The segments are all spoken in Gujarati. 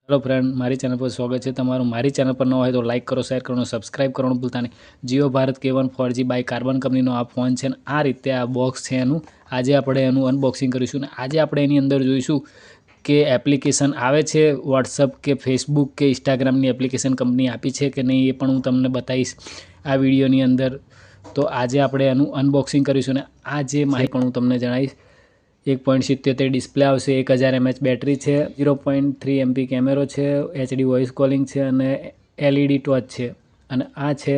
हेलो फ्रेंड, मारी चैनल पर स्वागत है तमारू। मारी चैनल पर न हो तो लाइक करो, शेर करो, सब्सक्राइब करવાનું ભૂલતા નહીં। Jio Bharat K1 4G by carbon કંપનીનો આ ફોન છે ને આ રીતે આ બોક્સ છે એનું આજે આપણે એનું અનબોક્સિંગ કરીશું ને આજે આપણે એની અંદર જોઈશું કે એપ્લિકેશન આવે છે વોટ્સઅપ કે ફેસબુક કે ઇન્સ્ટાગ્રામની એપ્લિકેશન કંપની આપી છે કે નહીં એ પણ હું તમને બતાવીશ આ વિડીયોની અંદર। તો આજે આપણે એનું અનબોક્સિંગ કરીશું ને આ જે માહિતી પણ હું તમને જણાવીશ। 1.77 ડિસ્પ્લે આવશે, 1000 mAh બેટરી છે, 0.3 MP કેમેરો છે, HD વોઇસ કોલિંગ છે અને LED ટોચ છે। અને આ છે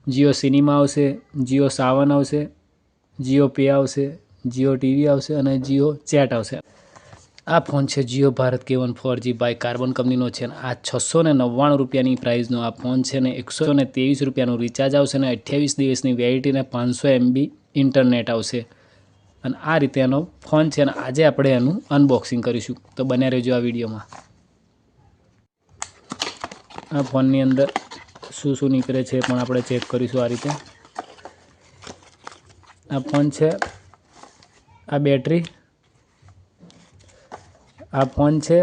જીઓ સિનેમા આવશે, જીઓ સાવન આવશે, જીઓ પે આવશે, જીઓ ટીવી આવશે અને જીઓ ચેટ આવશે। આ ફોન છે Jio Bharat K1 4G by carbon કંપનીનો છે અને આ 699 રૂપિયાની પ્રાઇસનો આ ફોન છે ને 123 રૂપિયાનું રિચાર્જ આવશે ને 28 દિવસની વેલિડિટી ને 500 MB ઇન્ટરનેટ આવશે। અને આ રીતે એનો ફોન છે અને આજે આપણે એનું અનબોક્સિંગ કરીશું, તો બને રહેજો આ વિડીયોમાં। આ ફોનની અંદર શું શું નીકળે છે પણ આપણે ચેક કરીશું। આ રીતે આ ફોન છે, આ બેટરી, આ ફોન છે,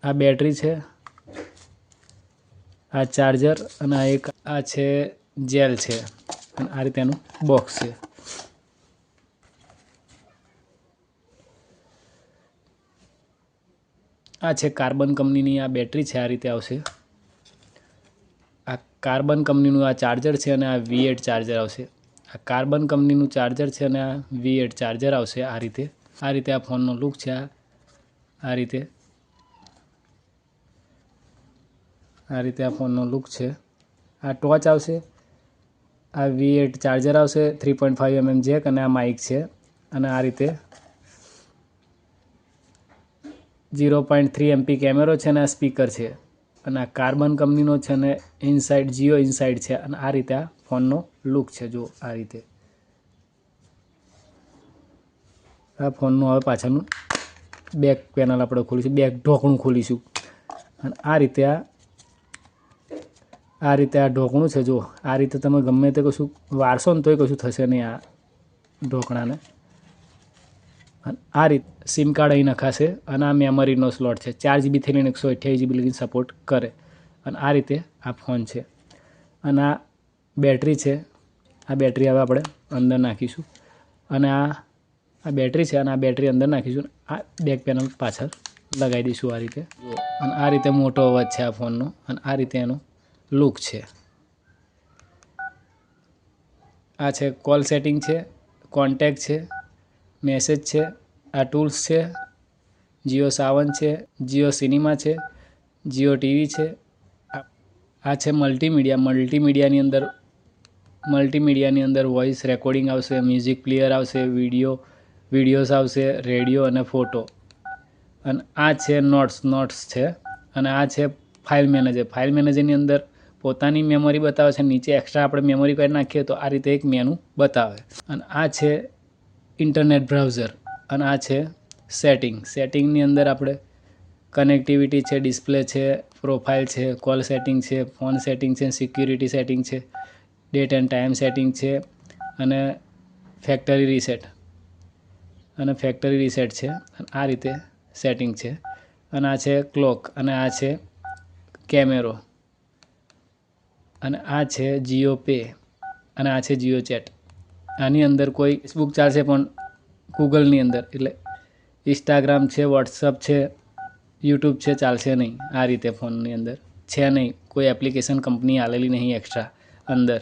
આ બેટરી છે, આ ચાર્જર અને આ એક આ છે જેલ છે અને આ રીતે એનું બોક્સ છે। આ છે કાર્બન કંપનીની આ બેટરી છે, આ રીતે આવશે। આ કાર્બન કંપનીનું આ ચાર્જર છે અને આ V8 ચાર્જર આવશે। આ કાર્બન કંપનીનું ચાર્જર છે અને આ V8 ચાર્જર આવશે। આ રીતે આ ફોનનો લુક છે। આ રીતે આ ફોનનો લુક છે। આ ટોચ આવશે, આ V8 ચાર્જર આવશે, 3.5 mm જેક અને આ માઇક છે અને આ રીતે 0.3 MP કેમેરો છે અને આ સ્પીકર છે અને આ કાર્બન કંપનીનો છે અને ઇનસાઇડ જીઓ ઇનસાઇડ છે અને આ રીતે આ ફોનનો લુક છે। જો આ રીતે આ ફોનનું હવે પાછળનું બેક પેનલ આપણે ખોલીશું, બેક ઢોકણું ખોલીશું અને આ રીતે આ ઢોકણું છે। જો આ રીતે તમે ગમે તે કશું વારશો ને તોય કશું થશે નહીં આ ઢોકણાને। અને આ રીતે સિમ કાર્ડ અહીં નખાશે અને આ મેમરીનો સ્લોટ છે, 4GB થી લઈને 128GB લગી સપોર્ટ કરે। અને આ રીતે આ ફોન છે અને આ બેટરી છે। આ બેટરી હવે આપણે અંદર નાખીશું અને આ બેટરી છે અને આ બેટરી અંદર નાખીશું। આ બેક પેનલ પાછળ લગાવી દઈશું આ રીતે। અને આ રીતે મોટો અવાજ છે આ ફોનનો અને આ રીતે એનો લુક છે। આ છે કોલ સેટિંગ છે, કોન્ટેક્ટ છે, મેસેજ છે, આ ટૂલ્સ છે, જીઓ સાવન છે, જીઓ સિનેમા છે, જીઓ ટીવી છે। આ છે મલ્ટીમીડિયાની અંદર વોઇસ રેકોર્ડિંગ આવશે, મ્યુઝિક પ્લેયર આવશે, વિડીયોઝ આવશે, રેડિયો અને ફોટો। અને આ છે નોટ્સ છે અને આ છે ફાઇલ મેનેજરની અંદર પોતાની મેમરી બતાવે છે, નીચે એક્સ્ટ્રા આપણે મેમરી કરી નાખીએ તો આ રીતે એક મેનુ બતાવે। અને આ છે ઇન્ટરનેટ બ્રાઉઝર અને આ છે સેટિંગની અંદર આપણે કનેક્ટિવિટી છે, ડિસ્પ્લે છે, પ્રોફાઇલ છે, કોલ સેટિંગ છે, ફોન સેટિંગ છે, સિક્યુરિટી સેટિંગ છે, ડેટ એન્ડ ટાઈમ સેટિંગ છે અને ફેક્ટરી રીસેટ છે। આ રીતે સેટિંગ છે અને આ છે ક્લોક અને આ છે કેમેરો અને આ છે જીઓ પે અને આ છે જીઓ ચેટ। આની અંદર કોઈ ફેસબુક ચાલશે પણ ગૂગલની અંદર, એટલે ઇન્સ્ટાગ્રામ છે, વોટ્સઅપ છે, યુટ્યુબ છે ચાલશે નહીં। આ રીતે ફોનની અંદર છે નહીં, કોઈ એપ્લિકેશન કંપની આલેલી નહીં એક્સ્ટ્રા અંદર,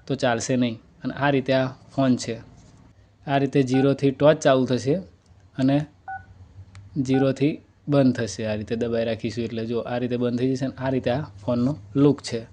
તો ચાલશે નહીં। અને આ રીતે આ ફોન છે। આ રીતે 0થી ટોચ ચાલુ થશે અને 0થી બંધ થશે। આ રીતે દબાઈ રાખીશું એટલે જો આ રીતે બંધ થઈ જશે અને આ રીતે આ ફોનનો લુક છે।